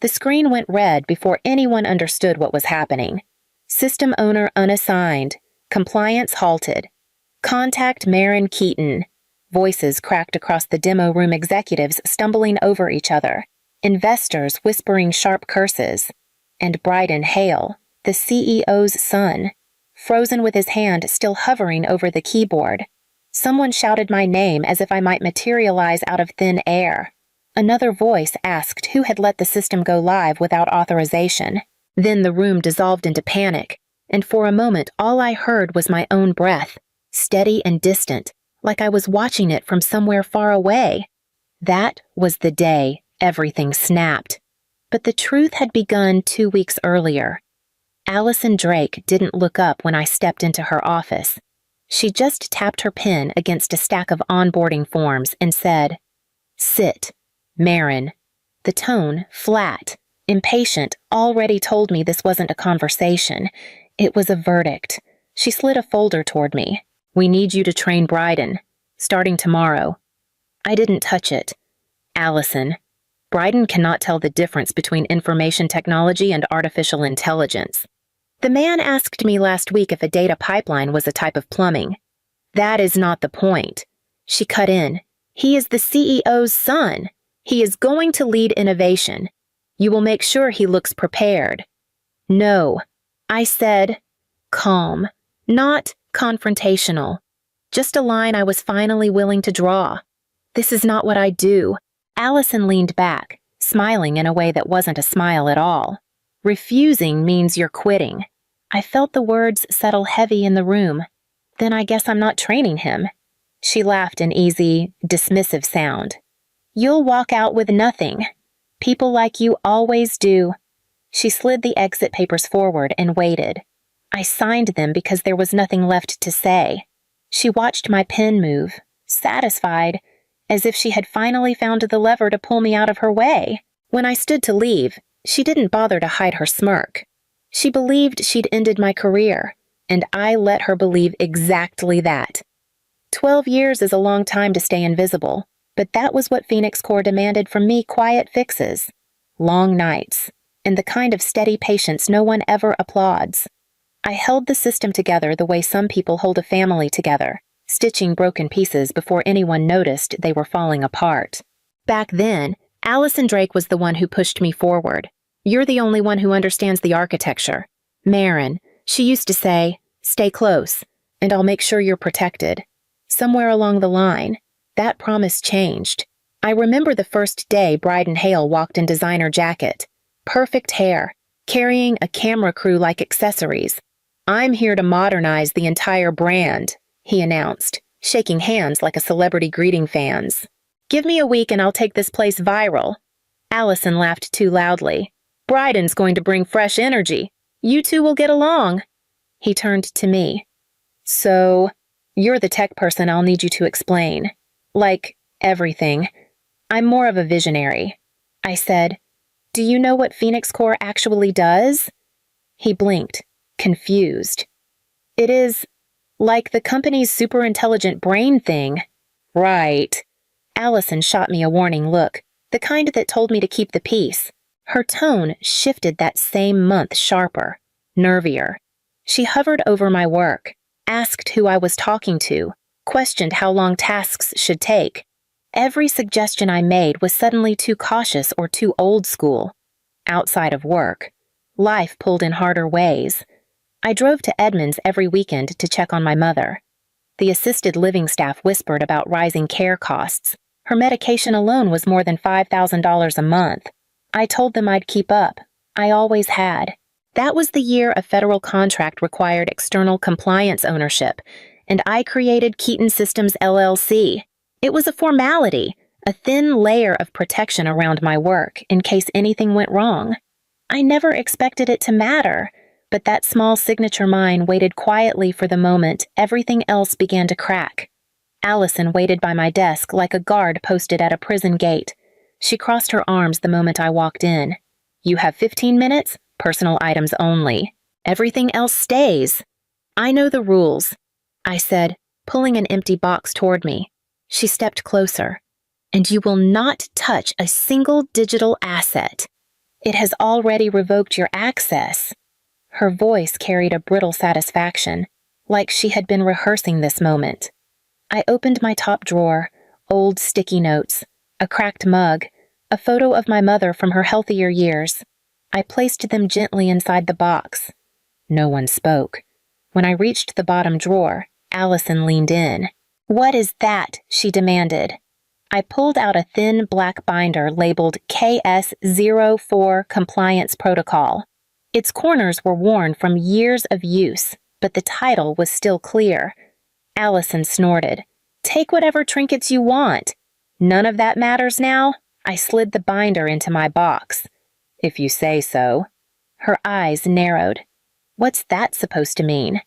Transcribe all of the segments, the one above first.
The screen went red before anyone understood what was happening. System owner unassigned. Compliance halted. Contact Marin Keaton. Voices cracked across the demo room, executives stumbling over each other, investors whispering sharp curses, and Bryden Hale, the CEO's son, frozen with his hand still hovering over the keyboard. Someone shouted my name as if I might materialize out of thin air. Another voice asked who had let the system go live without authorization. Then the room dissolved into panic, and for a moment all I heard was my own breath, steady and distant, like I was watching it from somewhere far away. That was the day everything snapped. But the truth had begun 2 weeks earlier. Allison Drake didn't look up when I stepped into her office. She just tapped her pen against a stack of onboarding forms and said, "Sit, Marin." The tone, flat, impatient, already told me this wasn't a conversation. It was a verdict. She slid a folder toward me. "We need you to train Bryden, starting tomorrow." I didn't touch it. "Allison, Bryden cannot tell the difference between information technology and artificial intelligence. The man asked me last week if a data pipeline was a type of plumbing." "That is not the point." She cut in. "He is the CEO's son. He is going to lead innovation. You will make sure he looks prepared." "No," I said, calm, not confrontational. Just a line I was finally willing to draw. "This is not what I do." Allison leaned back, smiling in a way that wasn't a smile at all. "Refusing means you're quitting." I felt the words settle heavy in the room. "Then I guess I'm not training him." She laughed an easy, dismissive sound. "You'll walk out with nothing. People like you always do." She slid the exit papers forward and waited. I signed them because there was nothing left to say. She watched my pen move, satisfied, as if she had finally found the lever to pull me out of her way. When I stood to leave, she didn't bother to hide her smirk. She believed she'd ended my career, and I let her believe exactly that. 12 years is a long time to stay invisible, but that was what Phoenix Corps demanded from me: quiet fixes, long nights, and the kind of steady patience no one ever applauds. I held the system together the way some people hold a family together, stitching broken pieces before anyone noticed they were falling apart. Back then, Allison Drake was the one who pushed me forward. "You're the only one who understands the architecture. Marin," she used to say, "stay close, and I'll make sure you're protected." Somewhere along the line, that promise changed. I remember the first day Bryden Hale walked in designer jacket, perfect hair, carrying a camera crew like accessories. "I'm here to modernize the entire brand," he announced, shaking hands like a celebrity greeting fans. "Give me a week and I'll take this place viral." Allison laughed too loudly. "Bryden's going to bring fresh energy. You two will get along." He turned to me. "So, you're the tech person I'll need you to explain. Like, everything. I'm more of a visionary." I said, "Do you know what Phoenix Corps actually does?" He blinked, confused. "It is like the company's super-intelligent brain thing." "Right." Allison shot me a warning look, the kind that told me to keep the peace. Her tone shifted that same month sharper, nervier. She hovered over my work, asked who I was talking to, questioned how long tasks should take. Every suggestion I made was suddenly too cautious or too old school. Outside of work, life pulled in harder ways. I drove to Edmonds every weekend to check on my mother. The assisted living staff whispered about rising care costs. Her medication alone was more than $5,000 a month. I told them I'd keep up. I always had. That was the year a federal contract required external compliance ownership, and I created Keaton Systems LLC. It was a formality, a thin layer of protection around my work in case anything went wrong. I never expected it to matter, but that small signature mine waited quietly for the moment everything else began to crack. Allison waited by my desk like a guard posted at a prison gate. She crossed her arms the moment I walked in. "You have 15 minutes, personal items only. Everything else stays." "I know the rules," I said, pulling an empty box toward me. She stepped closer. "And you will not touch a single digital asset." It has already revoked your access." Her voice carried a brittle satisfaction, like she had been rehearsing this moment. I opened my top drawer, old sticky notes, a cracked mug, a photo of my mother from her healthier years. I placed them gently inside the box. No one spoke. When I reached the bottom drawer, Allison leaned in. "What is that?" she demanded. I pulled out a thin black binder labeled KS-04 Compliance Protocol. Its corners were worn from years of use, but the title was still clear. Allison snorted. "Take whatever trinkets you want. None of that matters now?" I slid the binder into my box. "If you say so." Her eyes narrowed. "What's that supposed to mean?"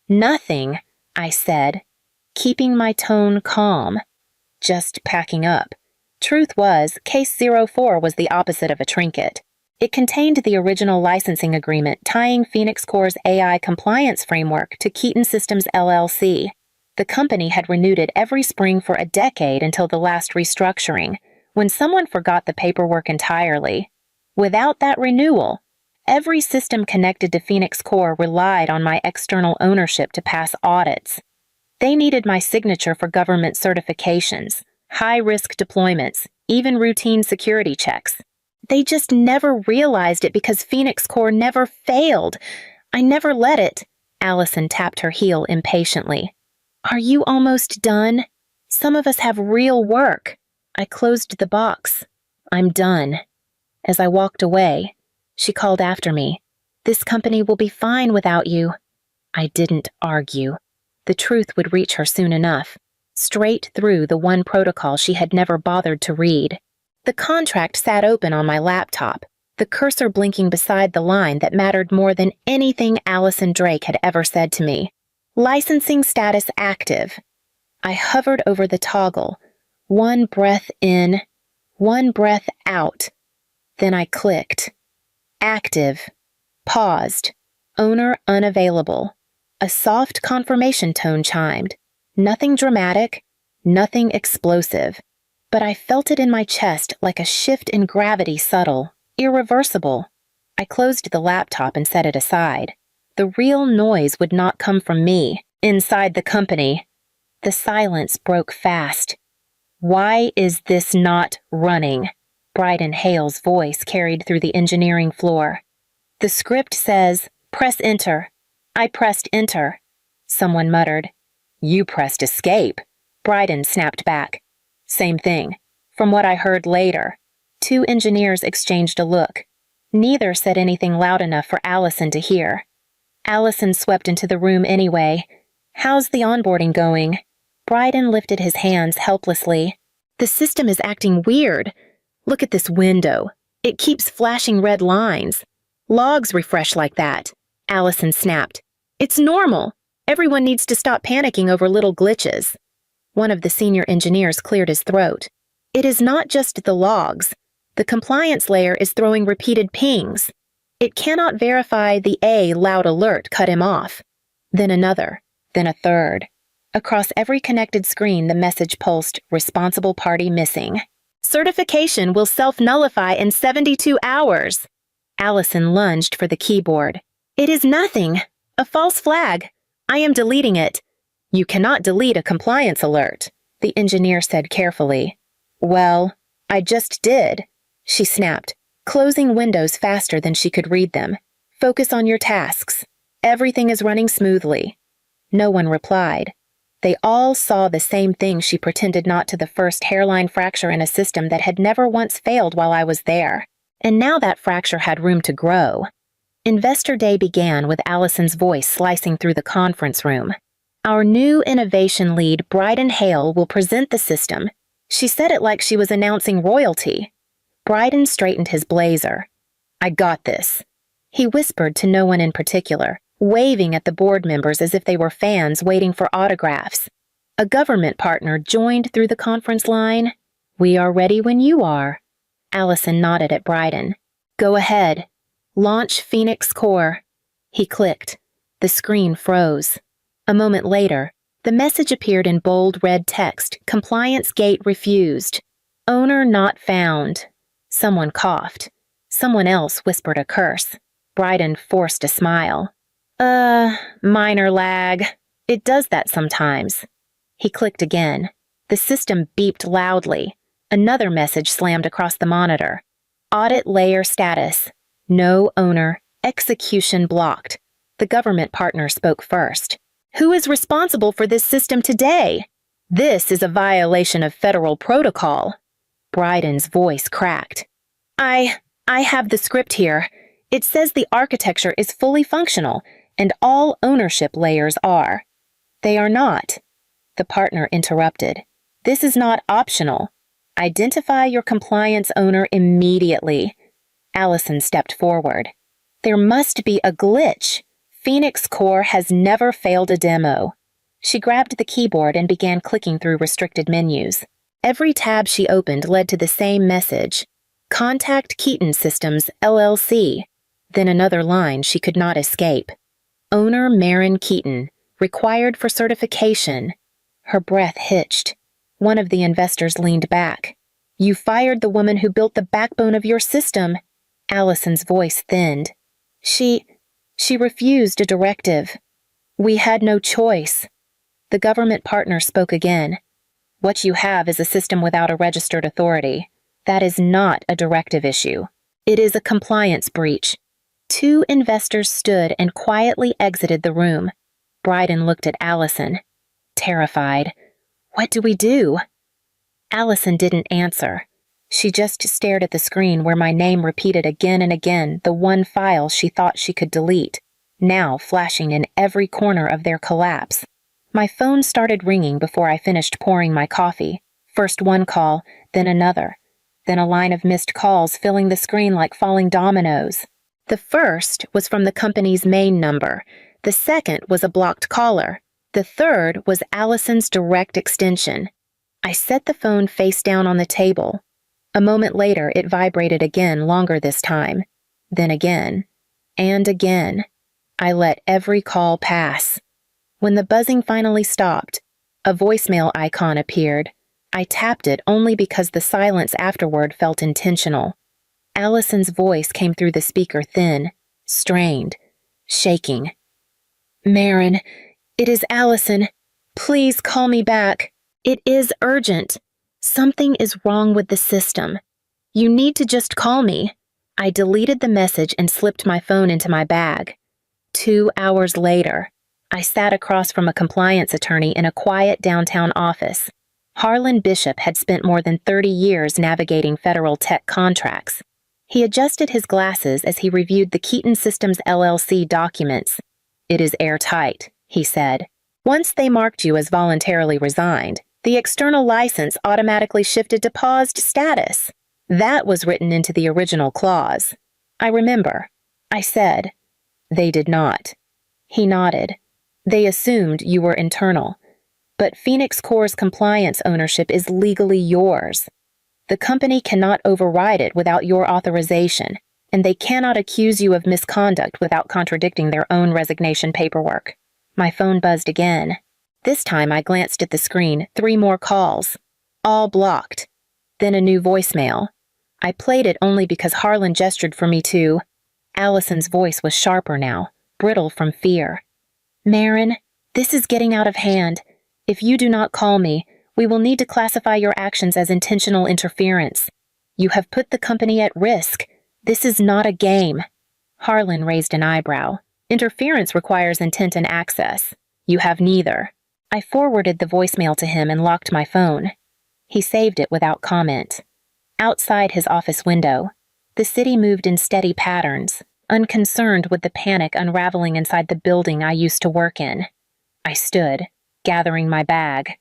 "Nothing," I said, keeping my tone calm. "Just packing up." Truth was, Case 04 was the opposite of a trinket. It contained the original licensing agreement tying Phoenix Corp's AI compliance framework to Keaton Systems LLC. The company had renewed it every spring for a decade until the last restructuring, when someone forgot the paperwork entirely. Without that renewal, every system connected to Phoenix Corp relied on my external ownership to pass audits. They needed my signature for government certifications, high-risk deployments, even routine security checks. They just never realized it because Phoenix Corp never failed. I never let it. Allison tapped her heel impatiently. "Are you almost done? Some of us have real work." I closed the box. "I'm done." As I walked away, she called after me. "This company will be fine without you." I didn't argue. The truth would reach her soon enough, straight through the one protocol she had never bothered to read. The contract sat open on my laptop, the cursor blinking beside the line that mattered more than anything Allison Drake had ever said to me. Licensing status active. I hovered over the toggle, one breath in, one breath out. Then I clicked. Active. Paused. Owner unavailable. A soft confirmation tone chimed. Nothing dramatic, nothing explosive. But I felt it in my chest like a shift in gravity, subtle, irreversible. I closed the laptop and set it aside. The real noise would not come from me, inside the company. The silence broke fast. "Why is this not running?" Bryden Hale's voice carried through the engineering floor. "The script says, press enter." I pressed enter. Someone muttered. "You pressed escape." Bryden snapped back. "Same thing. From what I heard later." Two engineers exchanged a look. Neither said anything loud enough for Allison to hear. Allison swept into the room anyway. "How's the onboarding going?" Bryden lifted his hands helplessly. "The system is acting weird. Look at this window. It keeps flashing red lines. Logs refresh like that." Allison snapped. "It's normal. Everyone needs to stop panicking over little glitches." One of the senior engineers cleared his throat. "It is not just the logs. The compliance layer is throwing repeated pings. It cannot verify the A loud alert cut him off." Then another, then a third. Across every connected screen, the message pulsed, "Responsible party missing." "Certification will self-nullify in 72 hours." Allison lunged for the keyboard. "It is nothing. A false flag. I am deleting it." "You cannot delete a compliance alert," the engineer said carefully. "Well, I just did," she snapped, closing windows faster than she could read them. "Focus on your tasks. Everything is running smoothly." No one replied. They all saw the same thing she pretended not to: the first hairline fracture in a system that had never once failed while I was there. And now that fracture had room to grow. Investor Day began with Allison's voice slicing through the conference room. "Our new innovation lead, Bryden Hale, will present the system." She said it like she was announcing royalty. Bryden straightened his blazer. "I got this." He whispered to no one in particular, waving at the board members as if they were fans waiting for autographs. A government partner joined through the conference line. "We are ready when you are." Allison nodded at Bryden. "Go ahead. Launch Phoenix Corp." He clicked. The screen froze. A moment later, the message appeared in bold red text: "Compliance gate refused. Owner not found." Someone coughed. Someone else whispered a curse. Bryden forced a smile. Minor lag. It does that sometimes. He clicked again. The system beeped loudly. Another message slammed across the monitor. Audit layer status. No owner. Execution blocked. The government partner spoke first. Who is responsible for this system today? This is a violation of federal protocol. Bryden's voice cracked. I have the script here. It says the architecture is fully functional, and all ownership layers are. They are not. The partner interrupted. This is not optional. Identify your compliance owner immediately. Allison stepped forward. There must be a glitch. Phoenix Core has never failed a demo. She grabbed the keyboard and began clicking through restricted menus. Every tab she opened led to the same message. Contact Keaton Systems, LLC. Then another line she could not escape. Owner Marin Keaton, required for certification. Her breath hitched. One of the investors leaned back. You fired the woman who built the backbone of your system. Allison's voice thinned. She refused a directive. We had no choice. The government partner spoke again. What you have is a system without a registered authority. That is not a directive issue. It is a compliance breach. 2 investors stood and quietly exited the room. Bryden looked at Allison, terrified. What do we do? Allison didn't answer. She just stared at the screen where my name repeated again and again, the one file she thought she could delete, now flashing in every corner of their collapse. My phone started ringing before I finished pouring my coffee. First one call, then another. Then a line of missed calls filling the screen like falling dominoes. The first was from the company's main number. The second was a blocked caller. The third was Allison's direct extension. I set the phone face down on the table. A moment later, it vibrated again, longer this time. Then again. And again. I let every call pass. When the buzzing finally stopped, a voicemail icon appeared. I tapped it only because the silence afterward felt intentional. Allison's voice came through the speaker thin, strained, shaking. Marin, it is Allison. Please call me back. It is urgent. Something is wrong with the system. You need to just call me. I deleted the message and slipped my phone into my bag. 2 hours later, I sat across from a compliance attorney in a quiet downtown office. Harlan Bishop had spent more than 30 years navigating federal tech contracts. He adjusted his glasses as he reviewed the Keaton Systems LLC documents. It is airtight, he said. Once they marked you as voluntarily resigned, the external license automatically shifted to paused status. That was written into the original clause. I remember. I said. They did not. He nodded. They assumed you were internal. But Phoenix Core's compliance ownership is legally yours. The company cannot override it without your authorization, and they cannot accuse you of misconduct without contradicting their own resignation paperwork. My phone buzzed again. This time I glanced at the screen, 3 more calls. All blocked. Then a new voicemail. I played it only because Harlan gestured for me to. Allison's voice was sharper now, brittle from fear. Marin, this is getting out of hand. If you do not call me, we will need to classify your actions as intentional interference. You have put the company at risk. This is not a game. Harlan raised an eyebrow. Interference requires intent and access. You have neither. I forwarded the voicemail to him and locked my phone. He saved it without comment. Outside his office window, the city moved in steady patterns, unconcerned with the panic unraveling inside the building I used to work in. I stood, gathering my bag.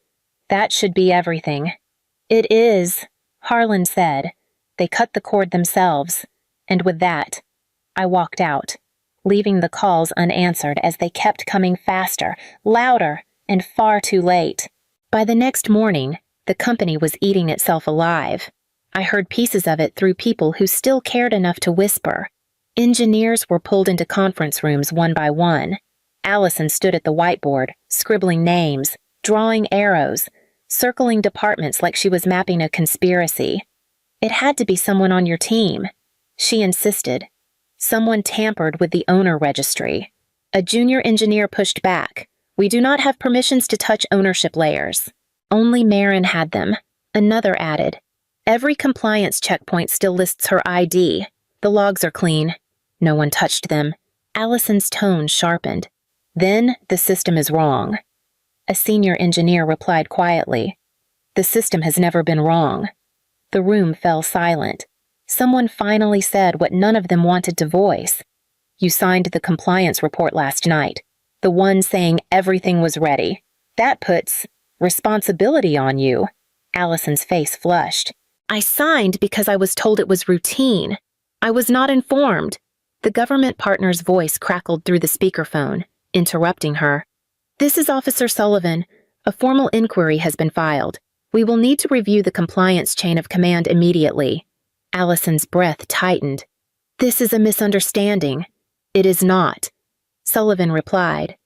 That should be everything. It is, Harlan said. They cut the cord themselves, and with that, I walked out, leaving the calls unanswered as they kept coming faster, louder, and far too late. By the next morning, the company was eating itself alive. I heard pieces of it through people who still cared enough to whisper. Engineers were pulled into conference rooms one by one. Allison stood at the whiteboard, scribbling names, drawing arrows, circling departments like she was mapping a conspiracy. It had to be someone on your team. She insisted. Someone tampered with the owner registry. A junior engineer pushed back. We do not have permissions to touch ownership layers. Only Marin had them. Another added. Every compliance checkpoint still lists her ID. The logs are clean. No one touched them. Allison's tone sharpened. Then the system is wrong. A senior engineer replied quietly. The system has never been wrong. The room fell silent. Someone finally said what none of them wanted to voice. You signed the compliance report last night, the one saying everything was ready. That puts responsibility on you. Allison's face flushed. I signed because I was told it was routine. I was not informed. The government partner's voice crackled through the speakerphone, interrupting her. This is Officer Sullivan. A formal inquiry has been filed. We will need to review the compliance chain of command immediately. Allison's breath tightened. This is a misunderstanding. It is not. Sullivan replied.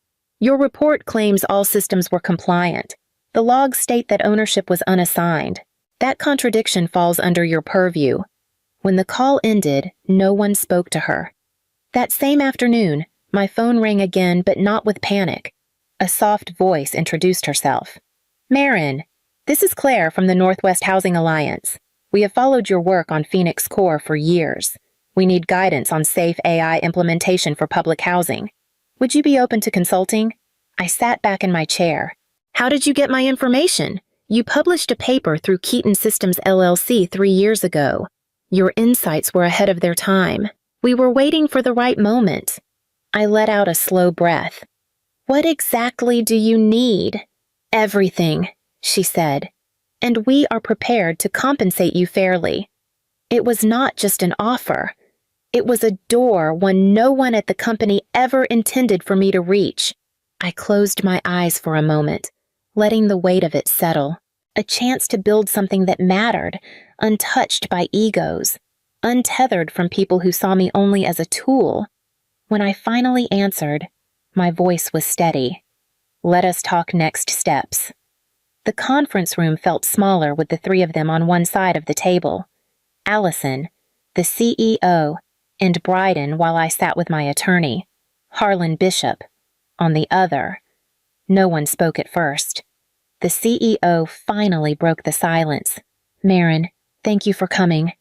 Your report claims all systems were compliant. The logs state that ownership was unassigned. That contradiction falls under your purview. When the call ended, no one spoke to her. That same afternoon, my phone rang again, but not with panic. A soft voice introduced herself. Marin, this is Claire from the Northwest Housing Alliance. We have followed your work on Phoenix Core for years. We need guidance on safe AI implementation for public housing. Would you be open to consulting? I sat back in my chair. How did you get my information? You published a paper through Keaton Systems LLC 3 years ago. Your insights were ahead of their time. We were waiting for the right moment. I let out a slow breath. What exactly do you need? Everything, she said. And we are prepared to compensate you fairly. It was not just an offer. It was a door one no one at the company ever intended for me to reach. I closed my eyes for a moment, letting the weight of it settle. A chance to build something that mattered, untouched by egos, untethered from people who saw me only as a tool. When I finally answered, my voice was steady. Let us talk next steps. The conference room felt smaller with the 3 of them on one side of the table. Allison, the CEO, and Bryden while I sat with my attorney, Harlan Bishop, on the other. No one spoke at first. The CEO finally broke the silence. Marin, thank you for coming.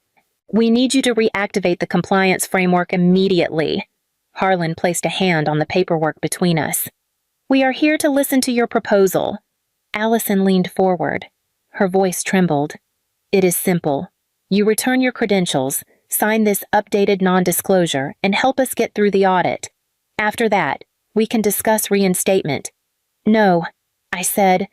We need you to reactivate the compliance framework immediately. Harlan placed a hand on the paperwork between us. We are here to listen to your proposal. Allison leaned forward. Her voice trembled. It is simple. You return your credentials, sign this updated non-disclosure, and help us get through the audit. After that, we can discuss reinstatement. No, I said.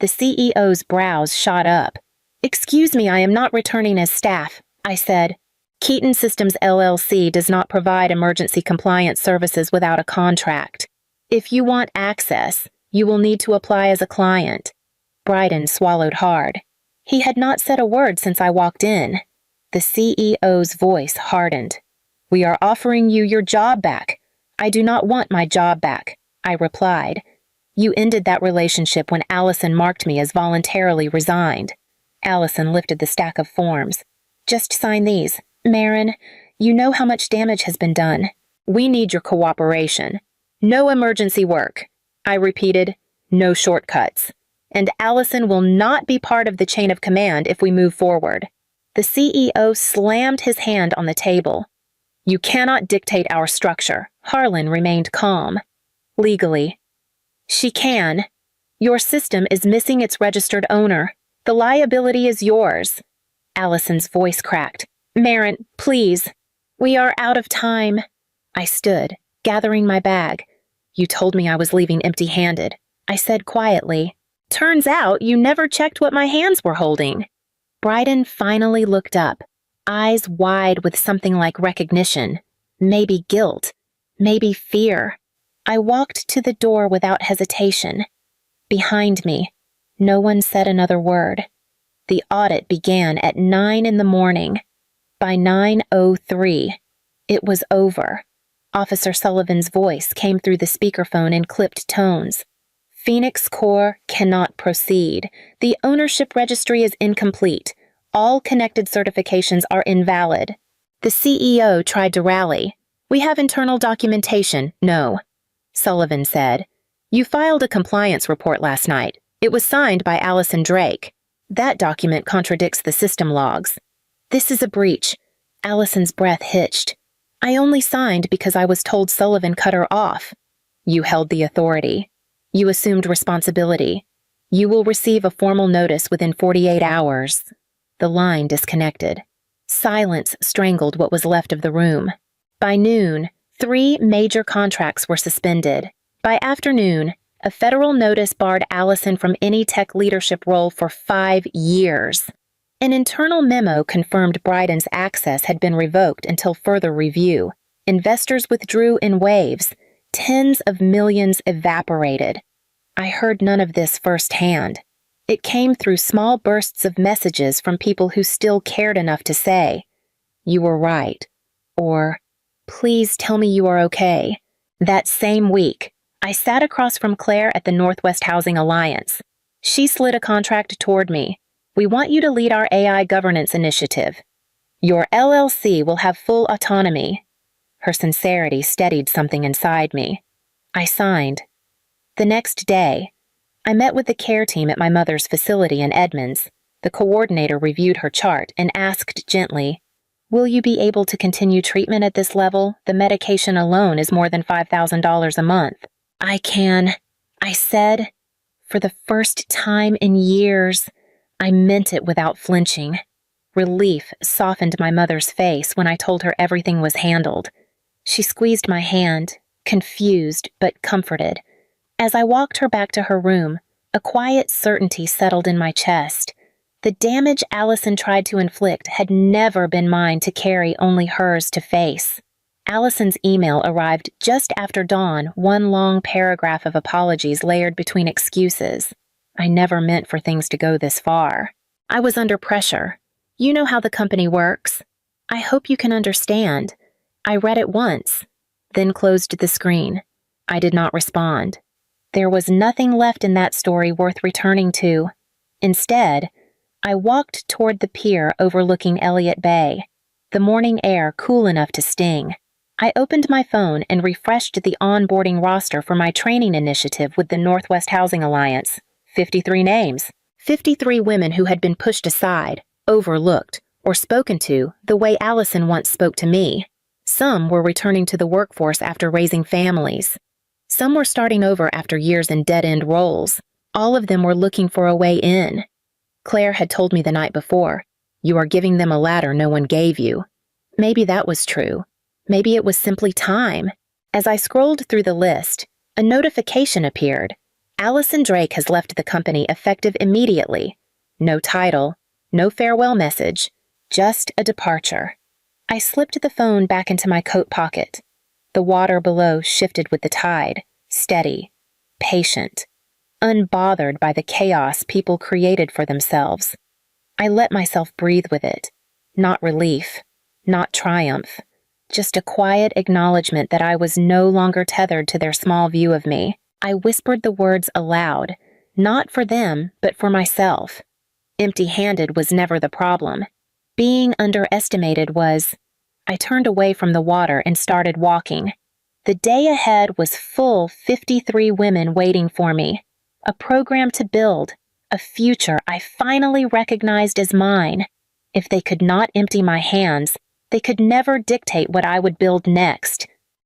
The CEO's brows shot up. Excuse me, I am not returning as staff, I said. Keaton Systems LLC does not provide emergency compliance services without a contract. If you want access, you will need to apply as a client. Bryden swallowed hard. He had not said a word since I walked in. The CEO's voice hardened. We are offering you your job back. I do not want my job back, I replied. You ended that relationship when Allison marked me as voluntarily resigned. Allison lifted the stack of forms. Just sign these. Marin, you know how much damage has been done. We need your cooperation. No emergency work. I repeated, no shortcuts. And Allison will not be part of the chain of command if we move forward. The CEO slammed his hand on the table. You cannot dictate our structure. Harlan remained calm. Legally. She can. Your system is missing its registered owner. The liability is yours. Allison's voice cracked. Marin, please. We are out of time. I stood, gathering my bag. You told me I was leaving empty-handed. I said quietly. Turns out you never checked what my hands were holding. Bryden finally looked up, eyes wide with something like recognition, maybe guilt, maybe fear. I walked to the door without hesitation. Behind me, no one said another word. The audit began at 9 in the morning. By 9:03, it was over. Officer Sullivan's voice came through the speakerphone in clipped tones. Phoenix Core cannot proceed. The ownership registry is incomplete. All connected certifications are invalid. The CEO tried to rally. "We have internal documentation." "No," Sullivan said. "You filed a compliance report last night. It was signed by Allison Drake. That document contradicts the system logs." "This is a breach." Allison's breath hitched. "I only signed because I was told Sullivan cut her off." "You held the authority. You assumed responsibility. You will receive a formal notice within 48 hours. The line disconnected. Silence strangled what was left of the room. By noon, 3 major contracts were suspended. By afternoon, a federal notice barred Allison from any tech leadership role for 5 years. An internal memo confirmed Bryden's access had been revoked until further review. Investors withdrew in waves. Tens of millions evaporated. I heard none of this firsthand. It came through small bursts of messages from people who still cared enough to say, "You were right," or "Please tell me you are okay." That same week, I sat across from Claire at the Northwest Housing Alliance. She slid a contract toward me. "We want you to lead our AI governance initiative. Your LLC will have full autonomy." Her sincerity steadied something inside me. I signed. The next day, I met with the care team at my mother's facility in Edmonds. The coordinator reviewed her chart and asked gently, "Will you be able to continue treatment at this level? The medication alone is more than $5,000 a month." "I can," I said. For the first time in years, I meant it without flinching. Relief softened my mother's face when I told her everything was handled. She squeezed my hand, confused but comforted. As I walked her back to her room, a quiet certainty settled in my chest. The damage Allison tried to inflict had never been mine to carry, only hers to face. Allison's email arrived just after dawn, one long paragraph of apologies layered between excuses. I never meant for things to go this far. I was under pressure. "You know how the company works. I hope you can understand." I read it once, then closed the screen. I did not respond. There was nothing left in that story worth returning to. Instead, I walked toward the pier overlooking Elliott Bay, the morning air cool enough to sting. I opened my phone and refreshed the onboarding roster for my training initiative with the Northwest Housing Alliance. 53 names. 53 women who had been pushed aside, overlooked, or spoken to the way Allison once spoke to me. Some were returning to the workforce after raising families. Some were starting over after years in dead-end roles. All of them were looking for a way in. Claire had told me the night before, "You are giving them a ladder no one gave you." Maybe that was true. Maybe it was simply time. As I scrolled through the list, a notification appeared. "Allison Drake has left the company effective immediately." No title, no farewell message, just a departure. I slipped the phone back into my coat pocket. The water below shifted with the tide, steady, patient, unbothered by the chaos people created for themselves. I let myself breathe with it. Not relief, not triumph, just a quiet acknowledgement that I was no longer tethered to their small view of me. I whispered the words aloud, not for them, but for myself. Empty-handed was never the problem. Being underestimated was. I turned away from the water and started walking. The day ahead was full 53 women waiting for me. A program to build, a future I finally recognized as mine. If they could not empty my hands, they could never dictate what I would build next.